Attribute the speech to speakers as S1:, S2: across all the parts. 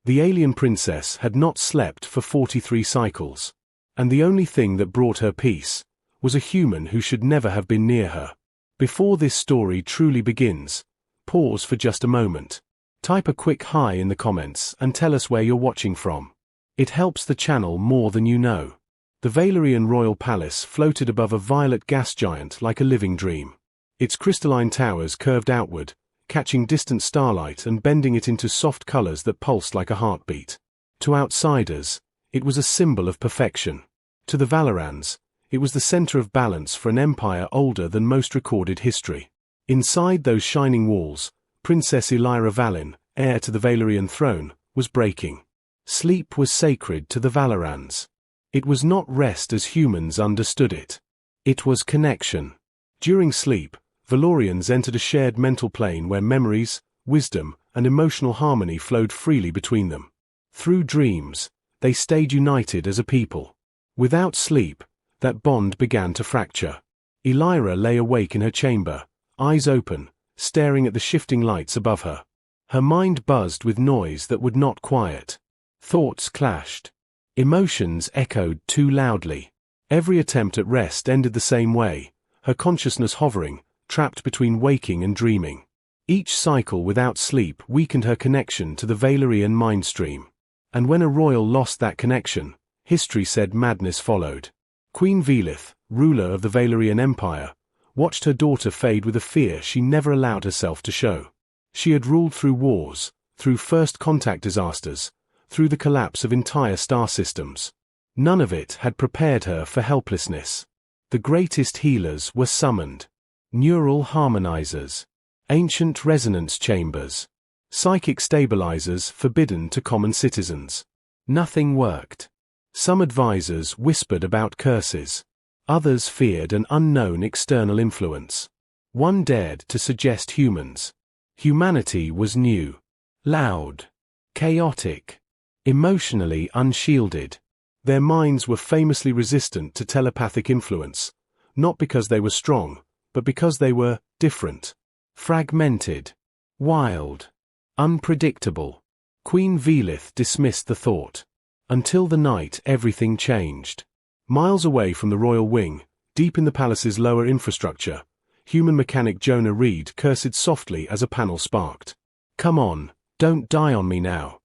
S1: The alien princess had not slept for 43 cycles. And the only thing that brought her peace was a human who should never have been near her. Before this story truly begins, pause for just a moment. Type a quick hi in the comments and tell us where you're watching from. It helps the channel more than you know. The Valerian royal palace floated above a violet gas giant like a living dream. Its crystalline towers curved outward, catching distant starlight and bending it into soft colors that pulsed like a heartbeat. To outsiders, it was a symbol of perfection. To the Valorans, it was the center of balance for an empire older than most recorded history. Inside those shining walls, Princess Elira Valin, heir to the Valerian throne, was breaking. Sleep was sacred to the Valorans. It was not rest as humans understood it. It was connection. During sleep, Valorians entered a shared mental plane where memories, wisdom, and emotional harmony flowed freely between them. Through dreams, they stayed united as a people. Without sleep, that bond began to fracture. Elira lay awake in her chamber, eyes open, staring at the shifting lights above her. Her mind buzzed with noise that would not quiet. Thoughts clashed. Emotions echoed too loudly. Every attempt at rest ended the same way, her consciousness hovering, trapped between waking and dreaming. Each cycle without sleep weakened her connection to the Valerian mind stream. And when a royal lost that connection, history said madness followed. Queen Velith, ruler of the Valerian Empire, watched her daughter fade with a fear she never allowed herself to show. She had ruled through wars, through first contact disasters, through the collapse of entire star systems. None of it had prepared her for helplessness. The greatest healers were summoned. Neural harmonizers, ancient resonance chambers, psychic stabilizers forbidden to common citizens. Nothing worked. Some advisors whispered about curses. Others feared an unknown external influence. One dared to suggest humans. Humanity was new, loud, chaotic, emotionally unshielded. Their minds were famously resistant to telepathic influence, not because they were strong, but because they were different, fragmented, wild, unpredictable. Queen Velith dismissed the thought. Until the night everything changed. Miles away from the royal wing, deep in the palace's lower infrastructure, human mechanic Jonah Reed cursed softly as a panel sparked. "Come on, don't die on me now."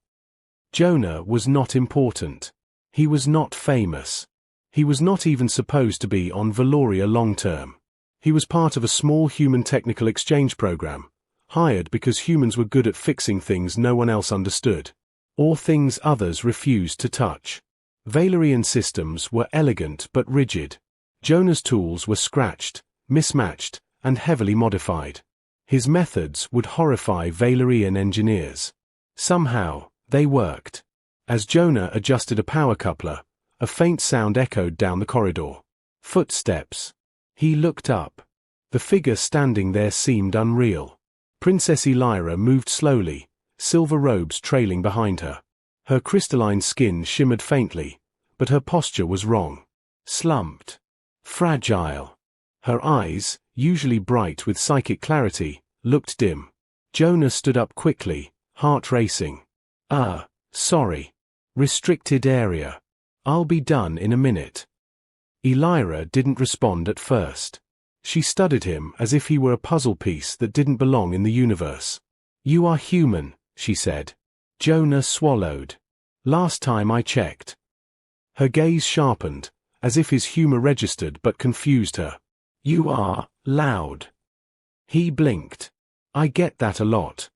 S1: Jonah was not important. He was not famous. He was not even supposed to be on Valoria long-term. He was part of a small human technical exchange program, hired because humans were good at fixing things no one else understood, or things others refused to touch. Valerian systems were elegant but rigid. Jonah's tools were scratched, mismatched, and heavily modified. His methods would horrify Valerian engineers. Somehow, they worked. As Jonah adjusted a power coupler, a faint sound echoed down the corridor. Footsteps. He looked up. The figure standing there seemed unreal. Princess Elira moved slowly, silver robes trailing behind her. Her crystalline skin shimmered faintly, but her posture was wrong. Slumped. Fragile. Her eyes, usually bright with psychic clarity, looked dim. Jonah stood up quickly, heart racing. Sorry. Restricted area. I'll be done in a minute." Elira didn't respond at first. She studied him as if he were a puzzle piece that didn't belong in the universe. "You are human," she said. Jonah swallowed. "Last time I checked." Her gaze sharpened, as if his humor registered but confused her. "You are loud." He blinked. "I get that a lot."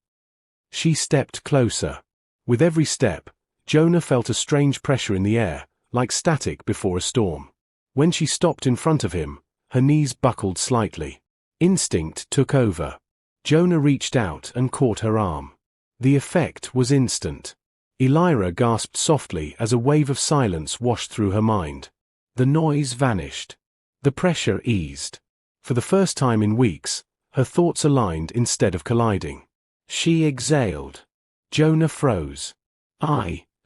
S1: She stepped closer. With every step, Jonah felt a strange pressure in the air, like static before a storm. When she stopped in front of him, her knees buckled slightly. Instinct took over. Jonah reached out and caught her arm. The effect was instant. Elira gasped softly as a wave of silence washed through her mind. The noise vanished. The pressure eased. For the first time in weeks, her thoughts aligned instead of colliding. She exhaled. Jonah froze.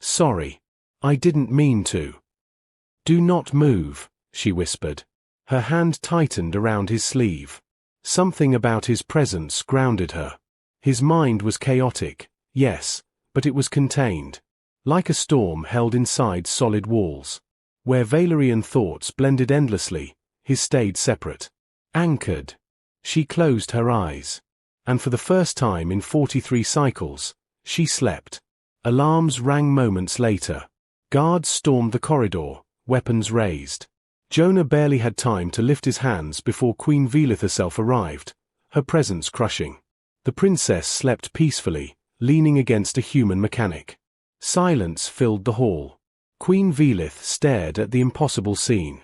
S1: Sorry. I didn't mean to." "Do not move," she whispered. Her hand tightened around his sleeve. Something about his presence grounded her. His mind was chaotic, yes, but it was contained. Like a storm held inside solid walls. Where Valerian thoughts blended endlessly, his stayed separate. Anchored. She closed her eyes. And for the first time in 43 cycles, she slept. Alarms rang moments later. Guards stormed the corridor, weapons raised. Jonah barely had time to lift his hands before Queen Velith herself arrived, her presence crushing. The princess slept peacefully, leaning against a human mechanic. Silence filled the hall. Queen Velith stared at the impossible scene.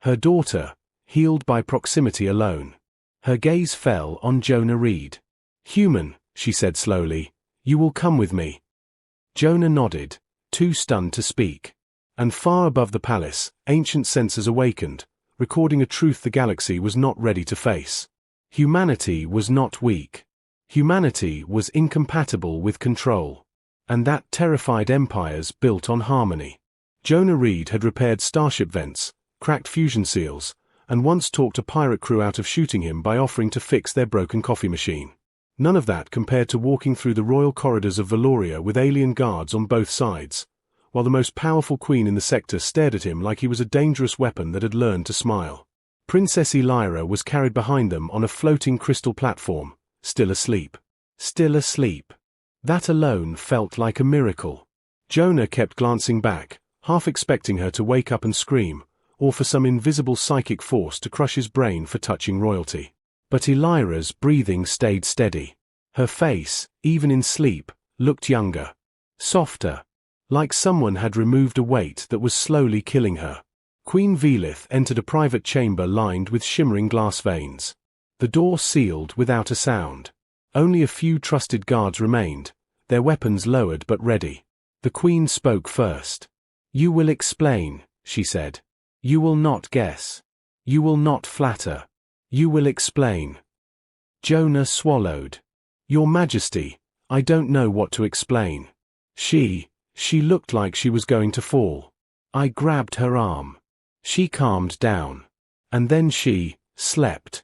S1: Her daughter, healed by proximity alone. Her gaze fell on Jonah Reed. "Human," she said slowly, "you will come with me." Jonah nodded, too stunned to speak. And far above the palace, ancient sensors awakened, recording a truth the galaxy was not ready to face. Humanity was not weak. Humanity was incompatible with control. And that terrified empires built on harmony. Jonah Reed had repaired starship vents, cracked fusion seals, and once talked a pirate crew out of shooting him by offering to fix their broken coffee machine. None of that compared to walking through the royal corridors of Valoria with alien guards on both sides, while the most powerful queen in the sector stared at him like he was a dangerous weapon that had learned to smile. Princess Elira was carried behind them on a floating crystal platform, still asleep. Still asleep. That alone felt like a miracle. Jonah kept glancing back, half expecting her to wake up and scream, or for some invisible psychic force to crush his brain for touching royalty. But Elira's breathing stayed steady. Her face, even in sleep, looked younger. Softer. Like someone had removed a weight that was slowly killing her. Queen Velith entered a private chamber lined with shimmering glass veins. The door sealed without a sound. Only a few trusted guards remained, their weapons lowered but ready. The queen spoke first. "You will explain," she said. "You will not guess. You will not flatter. You will explain." Jonah swallowed. "Your Majesty, I don't know what to explain." She looked like she was going to fall. I grabbed her arm. She calmed down. And then she slept.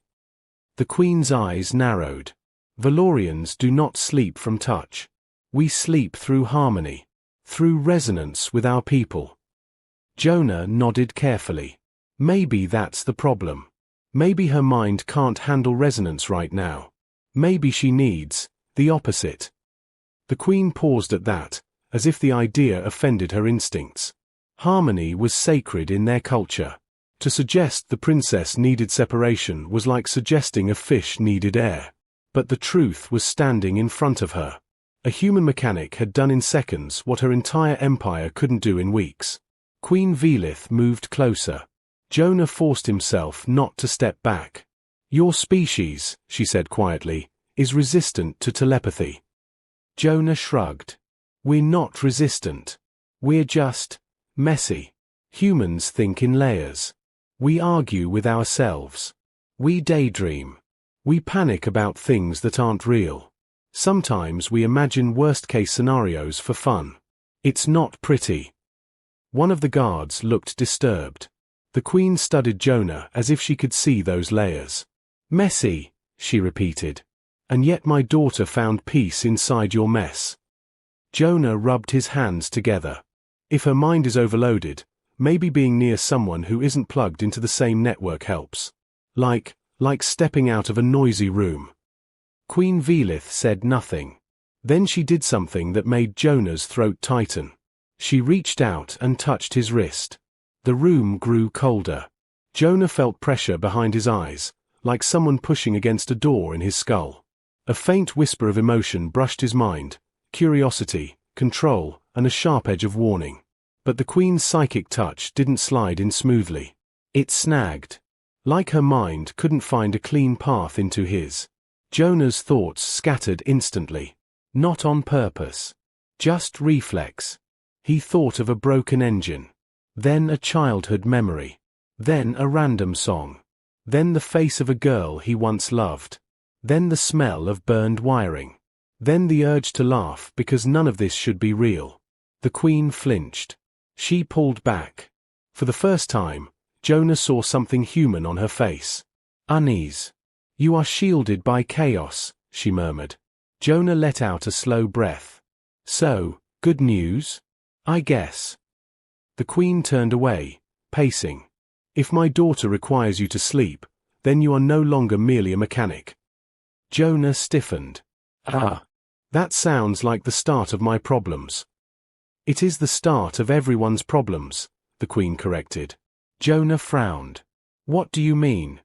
S1: The queen's eyes narrowed. "Valorians do not sleep from touch. We sleep through harmony. Through resonance with our people." Jonah nodded carefully. Maybe that's the problem. Maybe her mind can't handle resonance right now. Maybe she needs the opposite. The queen paused at that, as if the idea offended her instincts. Harmony was sacred in their culture. To suggest the princess needed separation was like suggesting a fish needed air. But the truth was standing in front of her. A human mechanic had done in seconds what her entire empire couldn't do in weeks. Queen Velith moved closer. Jonah forced himself not to step back. "Your species," she said quietly, "is resistant to telepathy." Jonah shrugged. "We're not resistant. We're just messy. Humans think in layers. We argue with ourselves. We daydream. We panic about things that aren't real. Sometimes we imagine worst-case scenarios for fun. It's not pretty." One of the guards looked disturbed. The queen studied Jonah as if she could see those layers. "Messy," she repeated. "And yet my daughter found peace inside your mess." Jonah rubbed his hands together. If her mind is overloaded, maybe being near someone who isn't plugged into the same network helps. Like stepping out of a noisy room. Queen Velith said nothing. Then she did something that made Jonah's throat tighten. She reached out and touched his wrist. The room grew colder. Jonah felt pressure behind his eyes, like someone pushing against a door in his skull. A faint whisper of emotion brushed his mind, curiosity, control, and a sharp edge of warning. But the queen's psychic touch didn't slide in smoothly. It snagged. Like her mind couldn't find a clean path into his. Jonah's thoughts scattered instantly. Not on purpose. Just reflex. He thought of a broken engine. Then a childhood memory. Then a random song. Then the face of a girl he once loved. Then the smell of burned wiring. Then the urge to laugh because none of this should be real. The queen flinched. She pulled back. For the first time, Jonah saw something human on her face. Unease. "You are shielded by chaos," she murmured. Jonah let out a slow breath. "So, good news?" I guess. The Queen turned away, pacing. If my daughter requires you to sleep, then you are no longer merely a mechanic. Jonah stiffened. That sounds like the start of my problems. It is the start of everyone's problems, the Queen corrected. Jonah frowned. What do you mean?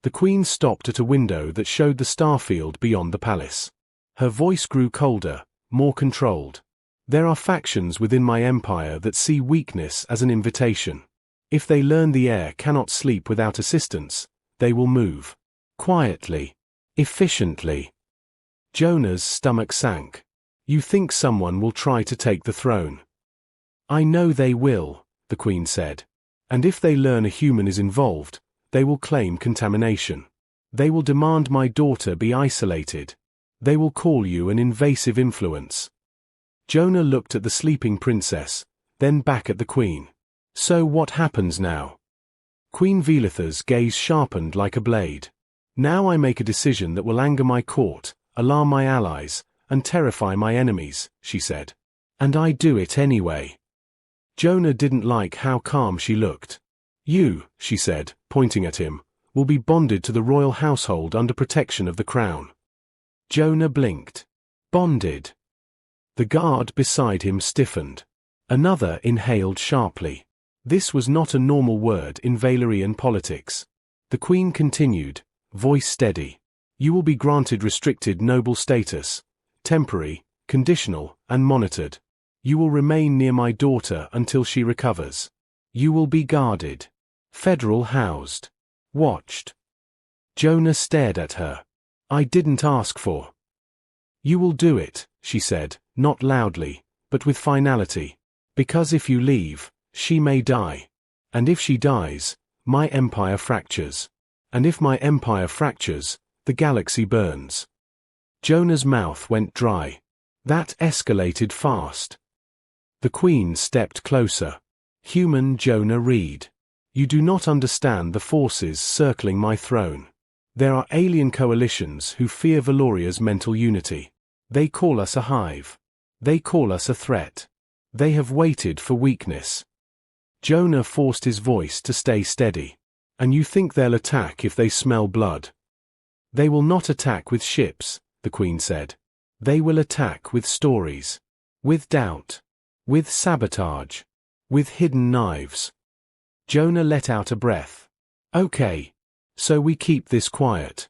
S1: The Queen stopped at a window that showed the starfield beyond the palace. Her voice grew colder, more controlled. There are factions within my empire that see weakness as an invitation. If they learn the heir cannot sleep without assistance, they will move. Quietly. Efficiently. Jonah's stomach sank. You think someone will try to take the throne? I know they will, the Queen said. And if they learn a human is involved, they will claim contamination. They will demand my daughter be isolated. They will call you an invasive influence. Jonah looked at the sleeping princess, then back at the Queen. So what happens now? Queen Velitha's gaze sharpened like a blade. Now I make a decision that will anger my court, alarm my allies, and terrify my enemies, she said. And I do it anyway. Jonah didn't like how calm she looked. You, she said, pointing at him, will be bonded to the royal household under protection of the crown. Jonah blinked. Bonded. The guard beside him stiffened. Another inhaled sharply. This was not a normal word in Valerian politics. The Queen continued, voice steady. You will be granted restricted noble status, temporary, conditional, and monitored. You will remain near my daughter until she recovers. You will be guarded. Federal housed. Watched. Jonah stared at her. I didn't ask for. You will do it, she said, not loudly, but with finality. Because if you leave, she may die. And if she dies, my empire fractures. And if my empire fractures, the galaxy burns. Jonah's mouth went dry. That escalated fast. The Queen stepped closer. Human Jonah Reed. You do not understand the forces circling my throne. There are alien coalitions who fear Valoria's mental unity. They call us a hive. They call us a threat. They have waited for weakness. Jonah forced his voice to stay steady. And you think they'll attack if they smell blood? They will not attack with ships, the Queen said. They will attack with stories. With doubt. With sabotage. With hidden knives. Jonah let out a breath. Okay. So we keep this quiet.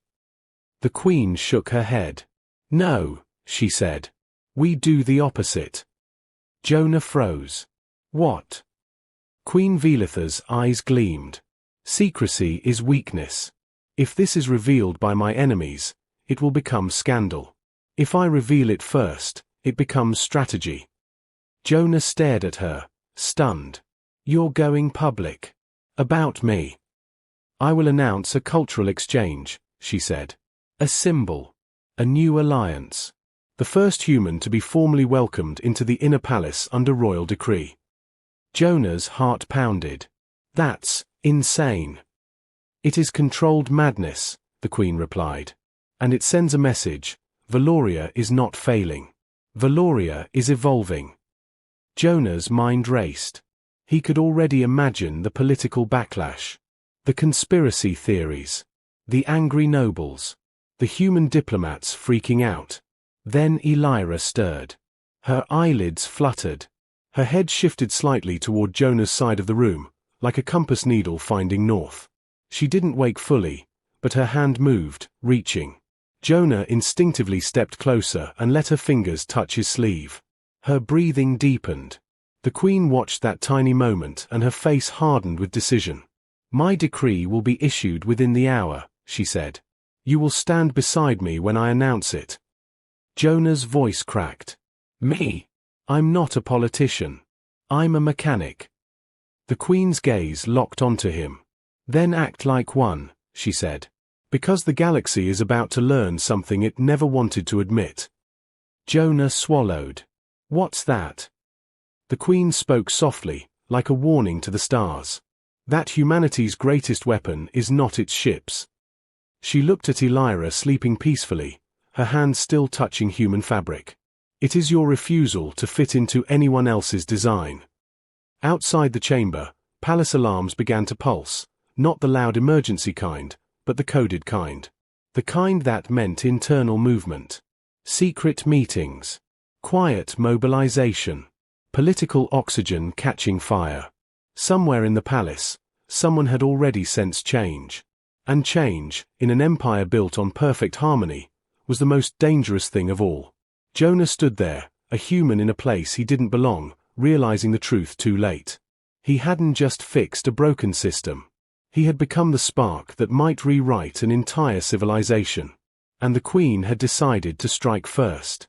S1: The Queen shook her head. No, she said. We do the opposite. Jonah froze. What? Queen Velitha's eyes gleamed. Secrecy is weakness. If this is revealed by my enemies, it will become scandal. If I reveal it first, it becomes strategy. Jonah stared at her, stunned. You're going public. About me. I will announce a cultural exchange, she said. A symbol. A new alliance. The first human to be formally welcomed into the inner palace under royal decree. Jonah's heart pounded. That's insane. It is controlled madness, the Queen replied. And it sends a message. Valoria is not failing. Valoria is evolving. Jonah's mind raced. He could already imagine the political backlash. The conspiracy theories. The angry nobles. The human diplomats freaking out. Then Elira stirred. Her eyelids fluttered. Her head shifted slightly toward Jonah's side of the room, like a compass needle finding north. She didn't wake fully, but her hand moved, reaching. Jonah instinctively stepped closer and let her fingers touch his sleeve. Her breathing deepened. The Queen watched that tiny moment and her face hardened with decision. My decree will be issued within the hour, she said. You will stand beside me when I announce it. Jonah's voice cracked. Me? I'm not a politician. I'm a mechanic. The Queen's gaze locked onto him. Then act like one, she said. Because the galaxy is about to learn something it never wanted to admit. Jonah swallowed. What's that? The Queen spoke softly, like a warning to the stars. That humanity's greatest weapon is not its ships. She looked at Elira sleeping peacefully, her hands still touching human fabric. It is your refusal to fit into anyone else's design. Outside the chamber, palace alarms began to pulse, not the loud emergency kind, but the coded kind. The kind that meant internal movement. Secret meetings. Quiet mobilization. Political oxygen catching fire. Somewhere in the palace, someone had already sensed change. And change, in an empire built on perfect harmony, was the most dangerous thing of all. Jonah stood there, a human in a place he didn't belong, realizing the truth too late. He hadn't just fixed a broken system. He had become the spark that might rewrite an entire civilization. And the Queen had decided to strike first.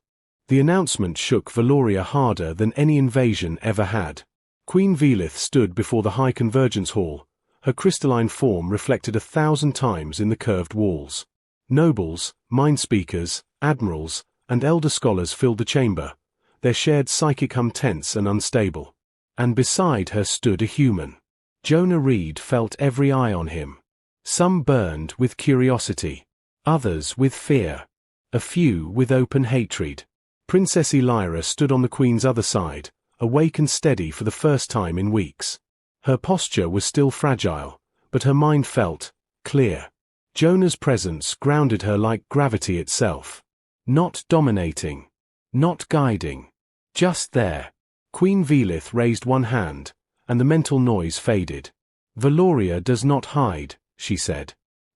S1: The announcement shook Valoria harder than any invasion ever had. Queen Velith stood before the High Convergence Hall. Her crystalline form reflected 1,000 times in the curved walls. Nobles, mind speakers, admirals, and elder scholars filled the chamber, their shared psychic hum tense and unstable. And beside her stood a human. Jonah Reed felt every eye on him. Some burned with curiosity, others with fear, a few with open hatred. Princess Elira stood on the Queen's other side, awake and steady for the first time in weeks. Her posture was still fragile, but her mind felt clear. Jonah's presence grounded her like gravity itself. Not dominating, not guiding, just there. Queen Velith raised one hand, and the mental noise faded. Valoria does not hide, she said.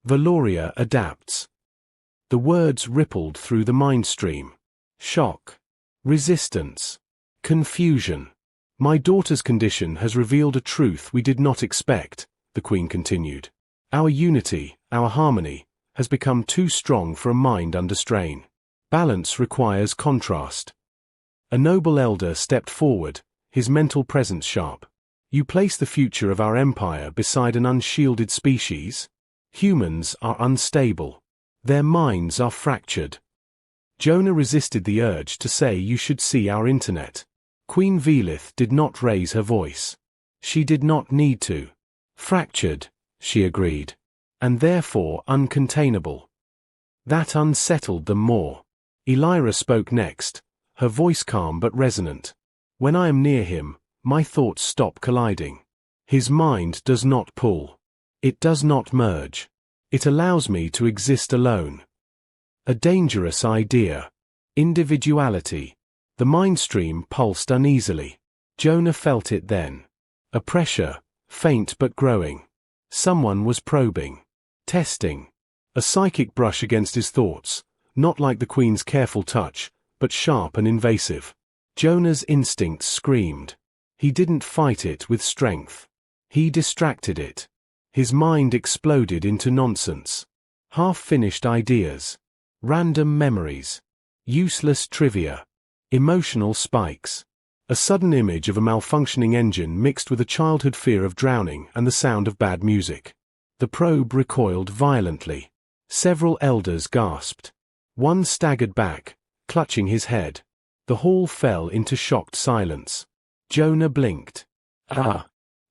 S1: Valoria adapts. The words rippled through the mind stream. Shock. Resistance. Confusion. My daughter's condition has revealed a truth we did not expect, the Queen continued. Our unity, our harmony, has become too strong for a mind under strain. Balance requires contrast. A noble elder stepped forward, his mental presence sharp. You place the future of our empire beside an unshielded species? Humans are unstable. Their minds are fractured. Jonah resisted the urge to say you should see our internet. Queen Velith did not raise her voice. She did not need to. Fractured, she agreed. And therefore uncontainable. That unsettled them more. Elira spoke next, her voice calm but resonant. When I am near him, my thoughts stop colliding. His mind does not pull. It does not merge. It allows me to exist alone. A dangerous idea. Individuality. The mind stream pulsed uneasily. Jonah felt it then. A pressure, faint but growing. Someone was probing. Testing. A psychic brush against his thoughts, not like the Queen's careful touch, but sharp and invasive. Jonah's instincts screamed. He didn't fight it with strength. He distracted it. His mind exploded into nonsense. Half-finished ideas. Random memories. Useless trivia. Emotional spikes. A sudden image of a malfunctioning engine mixed with a childhood fear of drowning and the sound of bad music. The probe recoiled violently. Several elders gasped. One staggered back, clutching his head. The hall fell into shocked silence. Jonah blinked.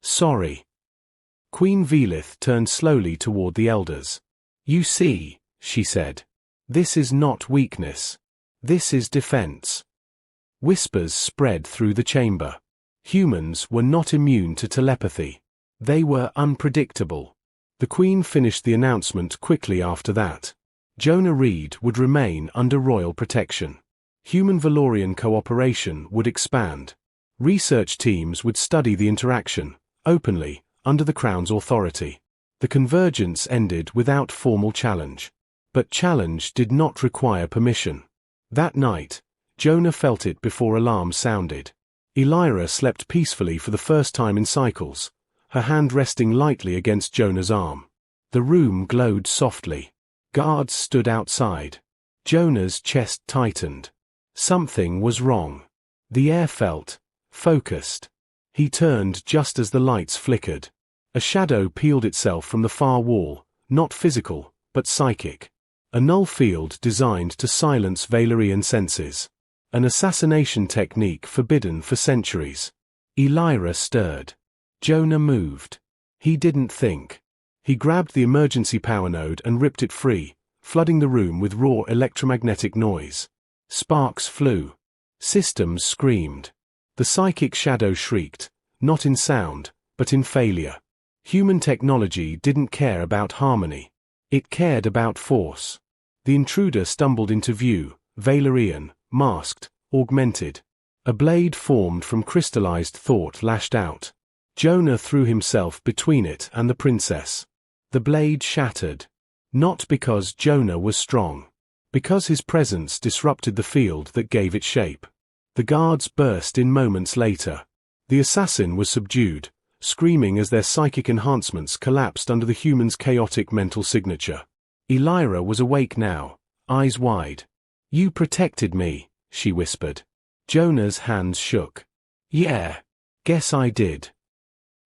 S1: Sorry. Queen Velith turned slowly toward the elders. You see, she said. This is not weakness. This is defense. Whispers spread through the chamber. Humans were not immune to telepathy. They were unpredictable. The Queen finished the announcement quickly after that. Jonah Reed would remain under royal protection. Human-Valorian cooperation would expand. Research teams would study the interaction, openly, under the Crown's authority. The convergence ended without formal challenge. But challenge did not require permission. That night, Jonah felt it before alarms sounded. Elira slept peacefully for the first time in cycles, her hand resting lightly against Jonah's arm. The room glowed softly. Guards stood outside. Jonah's chest tightened. Something was wrong. The air felt focused. He turned just as the lights flickered. A shadow peeled itself from the far wall, not physical, but psychic. A null field designed to silence Valerian senses. An assassination technique forbidden for centuries. Elira stirred. Jonah moved. He didn't think. He grabbed the emergency power node and ripped it free, flooding the room with raw electromagnetic noise. Sparks flew. Systems screamed. The psychic shadow shrieked, not in sound, but in failure. Human technology didn't care about harmony. It cared about force. The intruder stumbled into view, Valerian, masked, augmented. A blade formed from crystallized thought lashed out. Jonah threw himself between it and the princess. The blade shattered. Not because Jonah was strong. Because his presence disrupted the field that gave it shape. The guards burst in moments later. The assassin was subdued, screaming as their psychic enhancements collapsed under the human's chaotic mental signature. Elira was awake now, eyes wide. "You protected me," she whispered. Jonah's hands shook. "Yeah. Guess I did."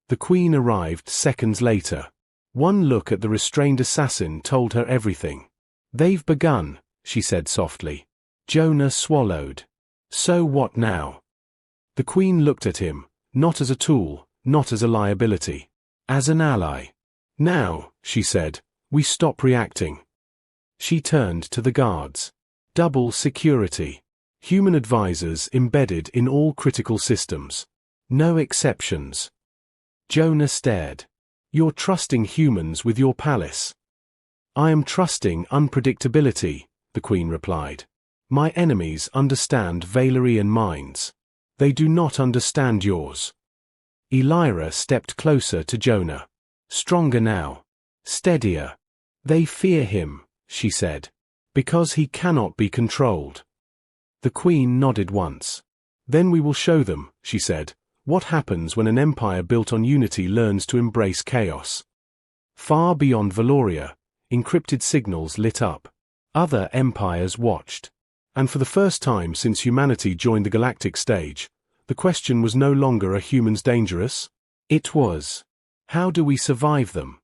S1: The queen arrived seconds later. One look at the restrained assassin told her everything. "They've begun," she said softly. Jonah swallowed. "So what now?" The queen looked at him, not as a tool, not as a liability. As an ally. "Now," she said, "we stop reacting." She turned to the guards. Double security. Human advisors embedded in all critical systems. No exceptions. Jonah stared. "You're trusting humans with your palace." "I am trusting unpredictability," the queen replied. "My enemies understand Valerian minds. They do not understand yours." Elira stepped closer to Jonah. Stronger now. Steadier. "They fear him," she said. "Because he cannot be controlled." The queen nodded once. "Then we will show them," she said, "what happens when an empire built on unity learns to embrace chaos." Far beyond Valoria, encrypted signals lit up. Other empires watched. And for the first time since humanity joined the galactic stage, the question was no longer are humans dangerous? It was, how do we survive them?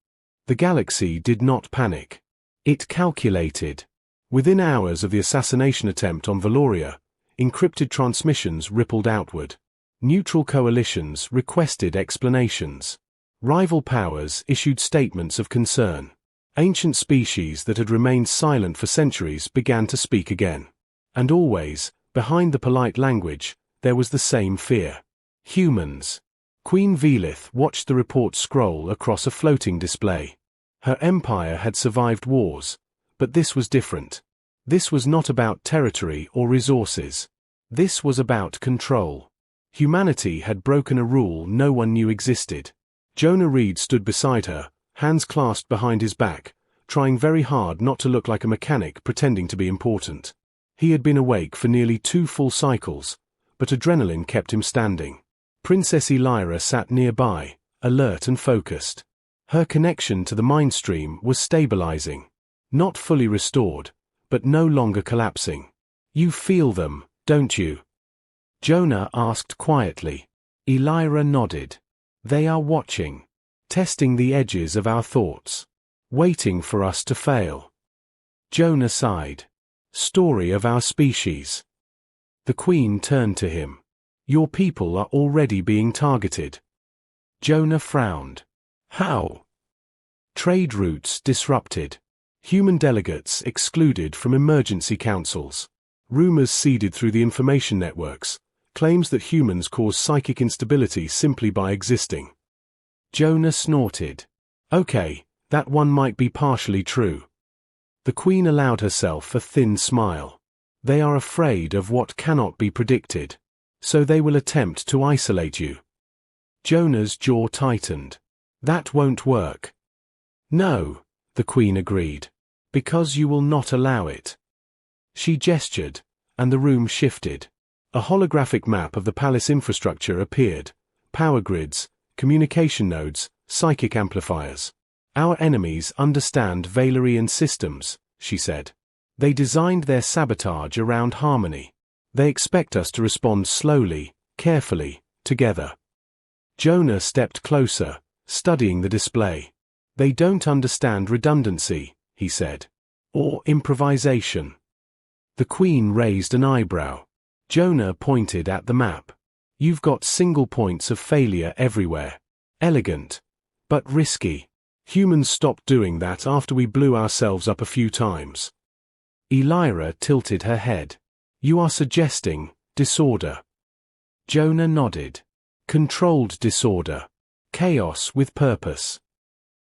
S1: The galaxy did not panic. It calculated. Within hours of the assassination attempt on Valoria, encrypted transmissions rippled outward. Neutral coalitions requested explanations. Rival powers issued statements of concern. Ancient species that had remained silent for centuries began to speak again. And always, behind the polite language, there was the same fear. Humans. Queen Velith watched the report scroll across a floating display. Her empire had survived wars, but this was different. This was not about territory or resources. This was about control. Humanity had broken a rule no one knew existed. Jonah Reed stood beside her, hands clasped behind his back, trying very hard not to look like a mechanic pretending to be important. He had been awake for nearly 2 full cycles, but adrenaline kept him standing. Princess Elira sat nearby, alert and focused. Her connection to the mind stream was stabilizing. Not fully restored, but no longer collapsing. "You feel them, don't you?" Jonah asked quietly. Elira nodded. "They are watching. Testing the edges of our thoughts. Waiting for us to fail." Jonah sighed. "Story of our species." The queen turned to him. "Your people are already being targeted." Jonah frowned. "How?" Trade routes disrupted. Human delegates excluded from emergency councils. Rumors seeded through the information networks. Claims that humans cause psychic instability simply by existing. Jonah snorted. "Okay, that one might be partially true." The queen allowed herself a thin smile. "They are afraid of what cannot be predicted. So they will attempt to isolate you." Jonah's jaw tightened. "That won't work." "No," the queen agreed. "Because you will not allow it." She gestured, and the room shifted. A holographic map of the palace infrastructure appeared. Power grids, communication nodes, psychic amplifiers. "Our enemies understand Valerian systems," she said. "They designed their sabotage around harmony. They expect us to respond slowly, carefully, together." Jonah stepped closer, studying the display. "They don't understand redundancy," he said. "Or improvisation." The queen raised an eyebrow. Jonah pointed at the map. "You've got single points of failure everywhere. Elegant, but risky. Humans stopped doing that after we blew ourselves up a few times." Elira tilted her head. "You are suggesting," Disorder. Jonah nodded. Controlled disorder. Chaos with purpose.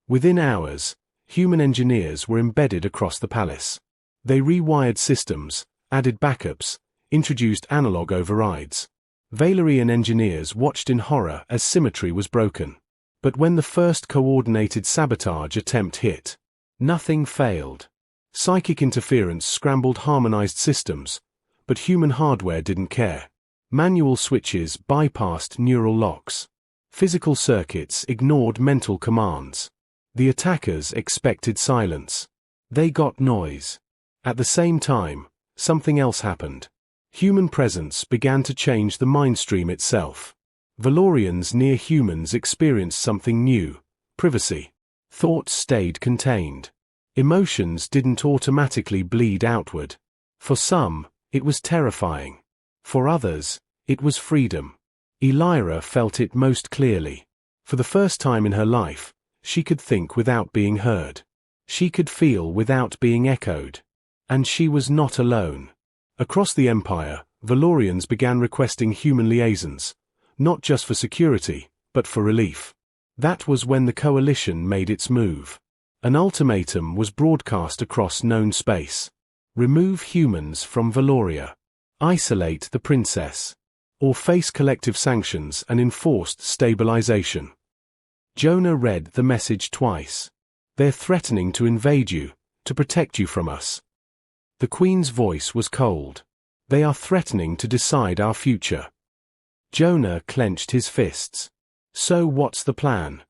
S1: Within hours, human engineers were embedded across the palace. They rewired systems, added backups, introduced analog overrides. Valerian engineers watched in horror as symmetry was broken. But when the first coordinated sabotage attempt hit, nothing failed. Psychic interference scrambled harmonized systems, but human hardware didn't care. Manual switches bypassed neural locks. Physical circuits ignored mental commands. The attackers expected silence. They got noise. At the same time, something else happened. Human presence began to change the mindstream itself. Valorians near humans experienced something new: privacy. Thoughts stayed contained. Emotions didn't automatically bleed outward. For some, it was terrifying. For others, it was freedom. Elira felt it most clearly. For the first time in her life, she could think without being heard. She could feel without being echoed. And she was not alone. Across the Empire, Valorians began requesting human liaisons, not just for security, but for relief. That was when the coalition made its move. An ultimatum was broadcast across known space. Remove humans from Valoria. Isolate the princess. Or face collective sanctions and enforced stabilization. Jonah read the message twice. They're threatening to invade you, to protect you from us. The Queen's voice was cold. They are threatening to decide our future. Jonah clenched his fists. So what's the plan?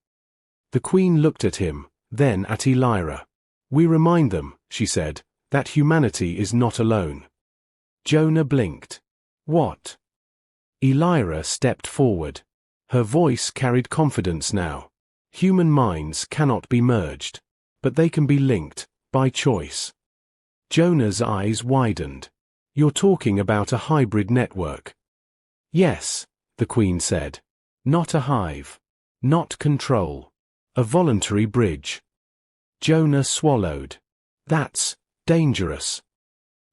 S1: The Queen looked at him, then at Elira. We remind them, she said, that humanity is not alone. Jonah blinked. What? Elira stepped forward. Her voice carried confidence now. Human minds cannot be merged, but they can be linked, by choice. Jonah's eyes widened. You're talking about a hybrid network. Yes, the Queen said. Not a hive. Not control. A voluntary bridge. Jonah swallowed. That's dangerous.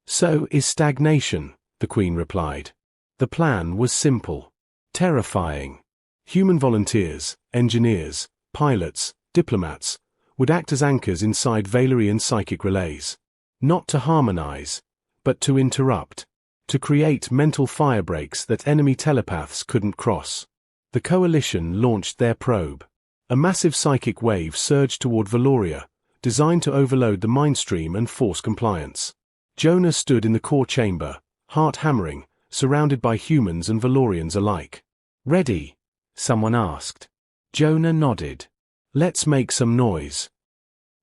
S1: So is stagnation, the Queen replied. The plan was simple. Terrifying. Human volunteers, engineers, pilots, diplomats, would act as anchors inside Valerian psychic relays. Not to harmonize, but to interrupt. To create mental firebreaks that enemy telepaths couldn't cross. The coalition launched their probe. A massive psychic wave surged toward Valoria, designed to overload the mindstream and force compliance. Jonah stood in the core chamber, heart hammering, surrounded by humans and Valorians alike. Ready? Someone asked. Jonah nodded. Let's make some noise.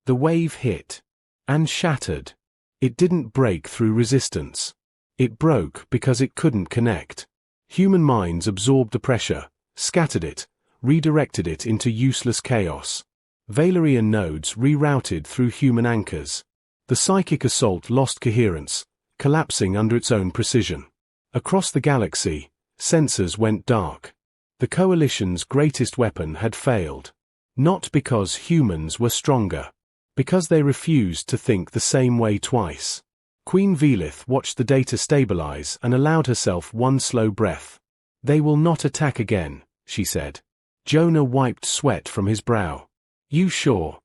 S1: The wave hit. And shattered. It didn't break through resistance. It broke because it couldn't connect. Human minds absorbed the pressure, scattered it, redirected it into useless chaos. Valerian nodes rerouted through human anchors. The psychic assault lost coherence, collapsing under its own precision. Across the galaxy, sensors went dark. The coalition's greatest weapon had failed. Not because humans were stronger. Because they refused to think the same way twice. Queen Velith watched the data stabilize and allowed herself one slow breath. They will not attack again, she said. Jonah wiped sweat from his brow. You sure?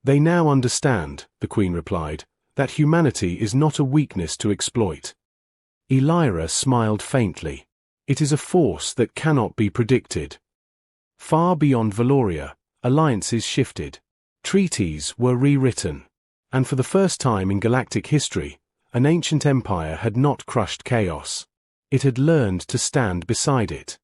S1: They now understand, the Queen replied, that humanity is not a weakness to exploit. Elira smiled faintly. It is a force that cannot be predicted. Far beyond Valoria, alliances shifted. Treaties were rewritten. And for the first time in galactic history, an ancient empire had not crushed chaos. It had learned to stand beside it.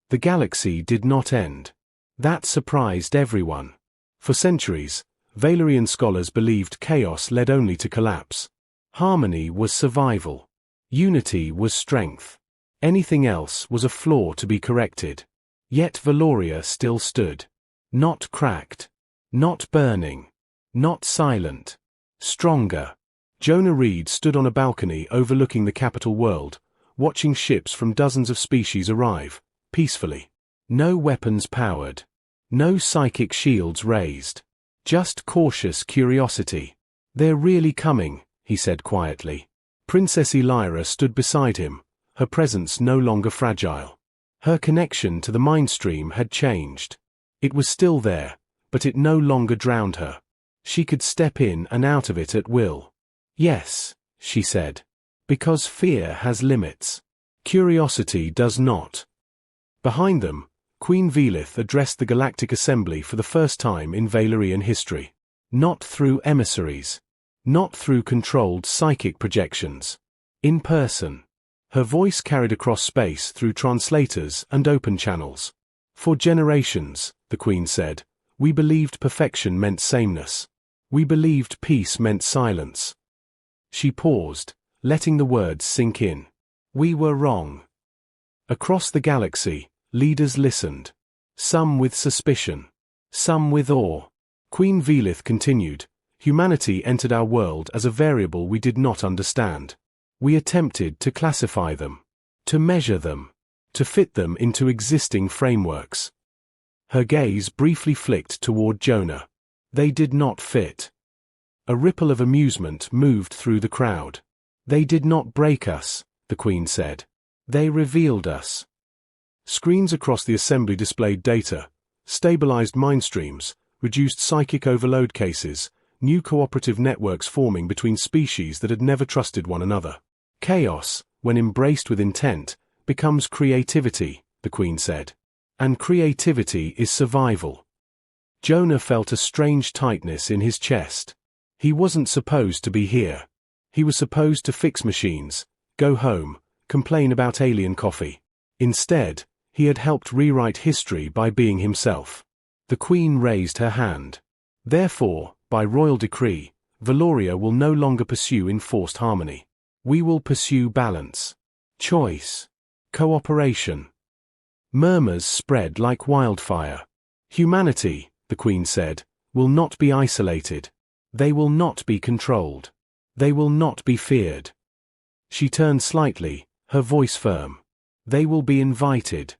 S1: The galaxy did not end. That surprised everyone. For centuries, Valerian scholars believed chaos led only to collapse. Harmony was survival. Unity was strength. Anything else was a flaw to be corrected. Yet Valoria still stood. Not cracked. Not burning. Not silent. Stronger. Jonah Reed stood on a balcony overlooking the capital world, watching ships from dozens of species arrive, peacefully. No weapons powered. No psychic shields raised. Just cautious curiosity. They're really coming, he said quietly. Princess Elira stood beside him, her presence no longer fragile. Her connection to the mind stream had changed. It was still there, but it no longer drowned her. She could step in and out of it at will. Yes, she said. Because fear has limits. Curiosity does not. Behind them, Queen Velith addressed the Galactic Assembly for the first time in Valerian history. Not through emissaries. Not through controlled psychic projections. In person. Her voice carried across space through translators and open channels. For generations, the Queen said, we believed perfection meant sameness. We believed peace meant silence. She paused, letting the words sink in. We were wrong. Across the galaxy, leaders listened. Some with suspicion. Some with awe. Queen Velith continued, humanity entered our world as a variable we did not understand. We attempted to classify them. To measure them. To fit them into existing frameworks. Her gaze briefly flicked toward Jonah. They did not fit. A ripple of amusement moved through the crowd. They did not break us, the Queen said. They revealed us. Screens across the assembly displayed data, stabilized mind streams, reduced psychic overload cases, new cooperative networks forming between species that had never trusted one another. Chaos, when embraced with intent, becomes creativity, the Queen said. And creativity is survival. Jonah felt a strange tightness in his chest. He wasn't supposed to be here. He was supposed to fix machines, go home, complain about alien coffee. Instead, he had helped rewrite history by being himself. The Queen raised her hand. Therefore, by royal decree, Valoria will no longer pursue enforced harmony. We will pursue balance. Choice. Cooperation. Murmurs spread like wildfire. Humanity, the Queen said, will not be isolated. They will not be controlled. They will not be feared. She turned slightly, her voice firm. They will be invited.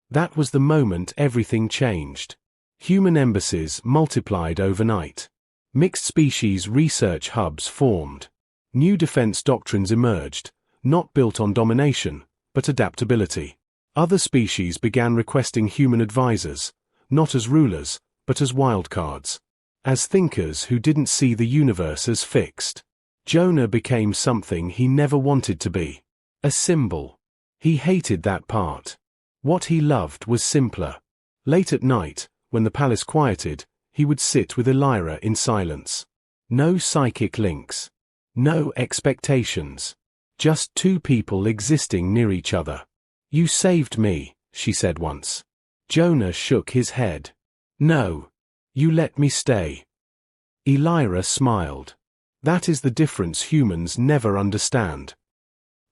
S1: That was the moment everything changed. Human embassies multiplied overnight. Mixed species research hubs formed. New defense doctrines emerged, not built on domination, but adaptability. Other species began requesting human advisors, not as rulers, but as wildcards. As thinkers who didn't see the universe as fixed. Jonah became something he never wanted to be. A symbol. He hated that part. What he loved was simpler. Late at night, when the palace quieted, he would sit with Elira in silence. No psychic links. No expectations. Just two people existing near each other. You saved me, she said once. Jonah shook his head. No. You let me stay. Elira smiled. That is the difference humans never understand.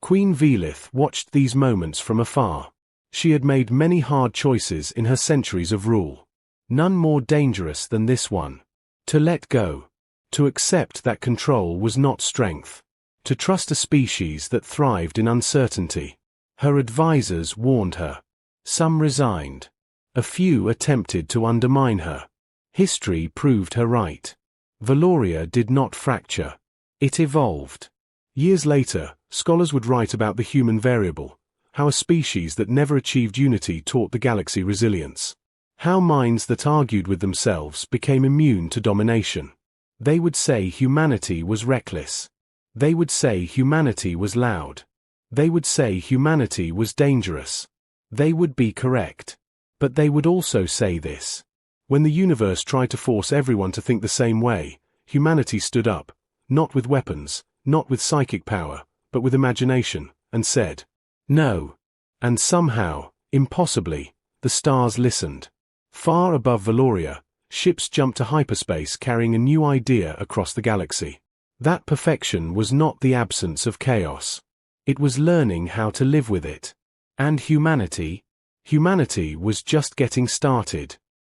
S1: Queen Velith watched these moments from afar. She had made many hard choices in her centuries of rule. None more dangerous than this one. To let go. To accept that control was not strength. To trust a species that thrived in uncertainty. Her advisors warned her. Some resigned. A few attempted to undermine her. History proved her right. Valoria did not fracture. It evolved. Years later, scholars would write about the human variable, how a species that never achieved unity taught the galaxy resilience. How minds that argued with themselves became immune to domination. They would say humanity was reckless. They would say humanity was loud. They would say humanity was dangerous. They would be correct. But they would also say this. When the universe tried to force everyone to think the same way, humanity stood up, not with weapons, not with psychic power, but with imagination, and said, no. And somehow, impossibly, the stars listened. Far above Valoria, ships jumped to hyperspace carrying a new idea across the galaxy. That perfection was not the absence of chaos. It was learning how to live with it. And humanity was just getting started.